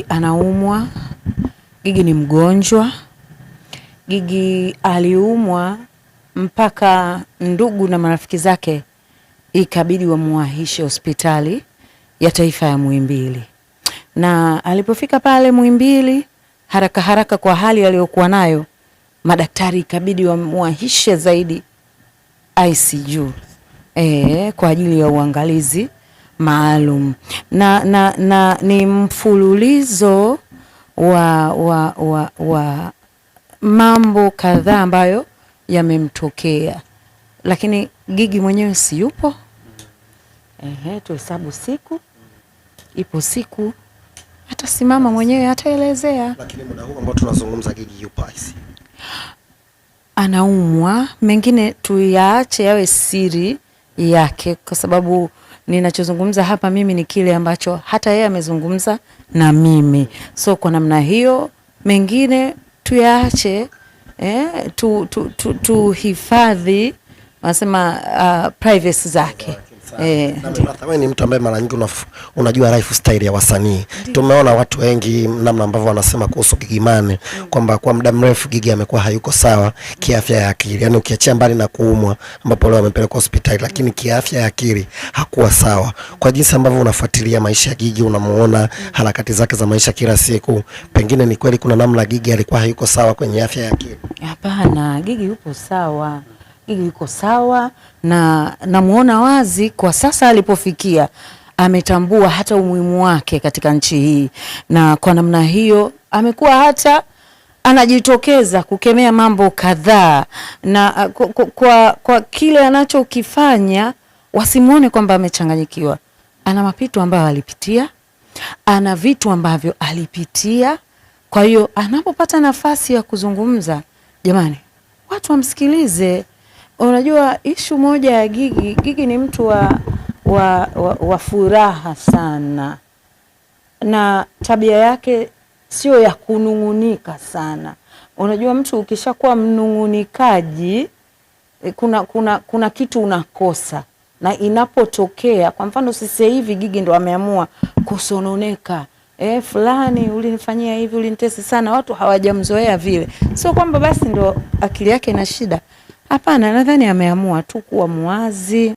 Anaumwa. Gigi ni mgonjwa. Gigi aliumwa mpaka ndugu na marafiki zake ikabidi wamuwahishe hospitali ya taifa ya Muhimbili. Na alipofika pale Muhimbili, haraka kwa hali aliyokuwa nayo, madaktari ikabidi wamuwahishe zaidi ICU kwa ajili ya uangalizi maalum. Na ni mfululizo wa mambo kadhaa ambayo yamemtokea, lakini Gigi mwenyewe si yupo. Tuhesabu siku, ipo siku atasimama mwenyewe ataelezea. Lakini muda huu ambao tunazungumza Gigi yupo ICU. Anaumwa, mengine tuyaache yawe siri yake, kwa sababu ninachozungumza hapa mimi ni kile ambacho hata yeye amezungumza na mimi. So kwa namna hiyo mengine tuyaache, tuhifadhi wanasema privacy zake. Wewe ni mtu ambaye mara nyingi unajua lifestyle ya wasanii. Tumeona watu wengi namna ambavyo wanasema kuhusu Gigy Money kwamba kwa muda mrefu Gigi amekuwa hayuko sawa kiafya ya akili. Yaani ukiachia mbali na kuumwa ambapo leo amepelekwa hospitali, lakini kiafya ya akili hakuwa sawa. Kwa jinsi ambavyo unafuatilia maisha ya Gigi, unamuona harakati zake za maisha kila siku, pengine ni kweli kuna namna Gigi alikuwa hayuko sawa kwenye afya ya akili? Hapana, Gigi yupo sawa. Gigi yuko sawa, na namuona wazi kwa sasa alipofikia. Ametambua hata umuhimu wake katika nchi hii, na kwa namna hiyo amekuwa hata anajitokeza kukemea mambo kadhaa, na kwa kile anachokifanya wasimuone kwamba amechanganyikiwa. Ana mapito ambayo alipitia, ana vitu ambavyo alipitia. Kwa hiyo anapopata nafasi ya kuzungumza, jamani, watu wamsikilize. Unajua ishu moja ya Gigi ni mtu wa furaha sana, na tabia yake sio ya kunungunika sana. Unajua mtu ukishakuwa mnungunikaji, kuna kitu unakosa, na inapotokea kwa mfano sisi hivi Gigi ndo ameamua kusononeka, fulani ulinifanyia hivi, ulinitesi sana, watu hawajamzoea vile. Sio kwamba basi ndo akili yake ina shida. Hapana, nadhani ameamua tu kuwa muwazi.